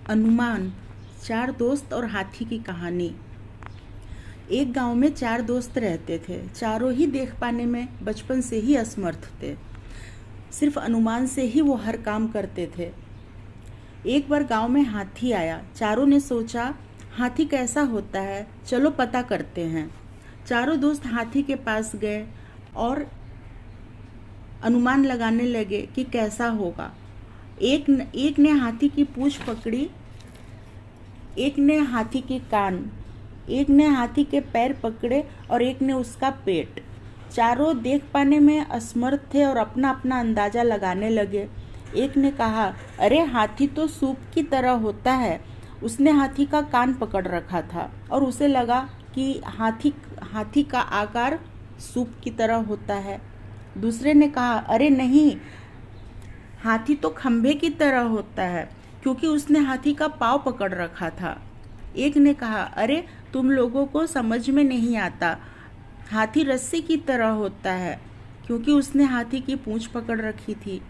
अनुमान, चार दोस्त और हाथी की कहानी। एक गांव में चार दोस्त रहते थे। चारों ही देख पाने में बचपन से ही असमर्थ थे। सिर्फ अनुमान से ही वो हर काम करते थे। एक बार गांव में हाथी आया। चारों ने सोचा, हाथी कैसा होता है, चलो पता करते हैं। चारों दोस्त हाथी के पास गए और अनुमान लगाने लगे कि कैसा होगा। एक ने हाथी की पूंछ पकड़ी, एक ने हाथी के कान, एक ने हाथी के पैर पकड़े और एक ने उसका पेट। चारों देख पाने में असमर्थ थे और अपना अपना अंदाजा लगाने लगे। एक ने कहा, अरे हाथी तो सूप की तरह होता है। उसने हाथी का कान पकड़ रखा था और उसे लगा कि हाथी का आकार सूप की तरह होता है। दूसरे ने कहा, अरे नहीं, हाथी तो खंभे की तरह होता है, क्योंकि उसने हाथी का पाँव पकड़ रखा था। एक ने कहा, अरे तुम लोगों को समझ में नहीं आता, हाथी रस्सी की तरह होता है, क्योंकि उसने हाथी की पूंछ पकड़ रखी थी।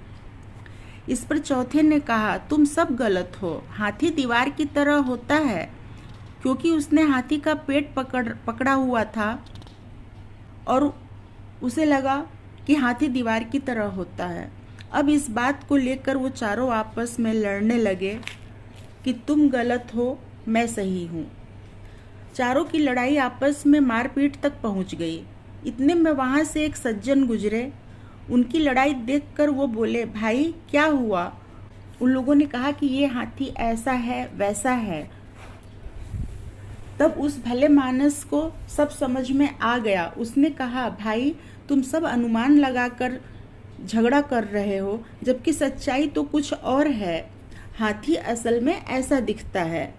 इस पर चौथे ने कहा, तुम सब गलत हो, हाथी दीवार की तरह होता है, क्योंकि उसने हाथी का पेट पकड़ा हुआ था और उसे लगा कि हाथी दीवार की तरह होता है। अब इस बात को लेकर वो चारों आपस में लड़ने लगे कि तुम गलत हो, मैं सही हूँ। चारों की लड़ाई आपस में मारपीट तक पहुँच गई। इतने में वहाँ से एक सज्जन गुजरे। उनकी लड़ाई देखकर वो बोले, भाई क्या हुआ? उन लोगों ने कहा कि ये हाथी ऐसा है वैसा है। तब उस भले मानस को सब समझ में आ गया। उसने कहा, भाई तुम सब अनुमान लगाकर झगड़ा कर रहे हो, जबकि सच्चाई तो कुछ और है। हाथी असल में ऐसा दिखता है।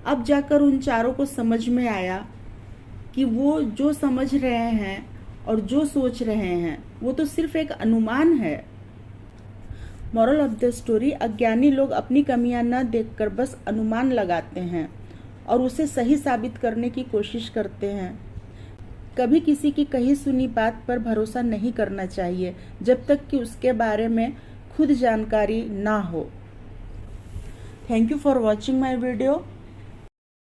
अब जाकर उन चारों को समझ में आया कि वो जो समझ रहे हैं और जो सोच रहे हैं वो तो सिर्फ एक अनुमान है। मॉरल ऑफ द स्टोरी, अज्ञानी लोग अपनी कमियां न देखकर बस अनुमान लगाते हैं और उसे सही साबित करने की कोशिश करते हैं। कभी किसी की कही सुनी बात पर भरोसा नहीं करना चाहिए जब तक कि उसके बारे में खुद जानकारी ना हो। Thank you for watching my video.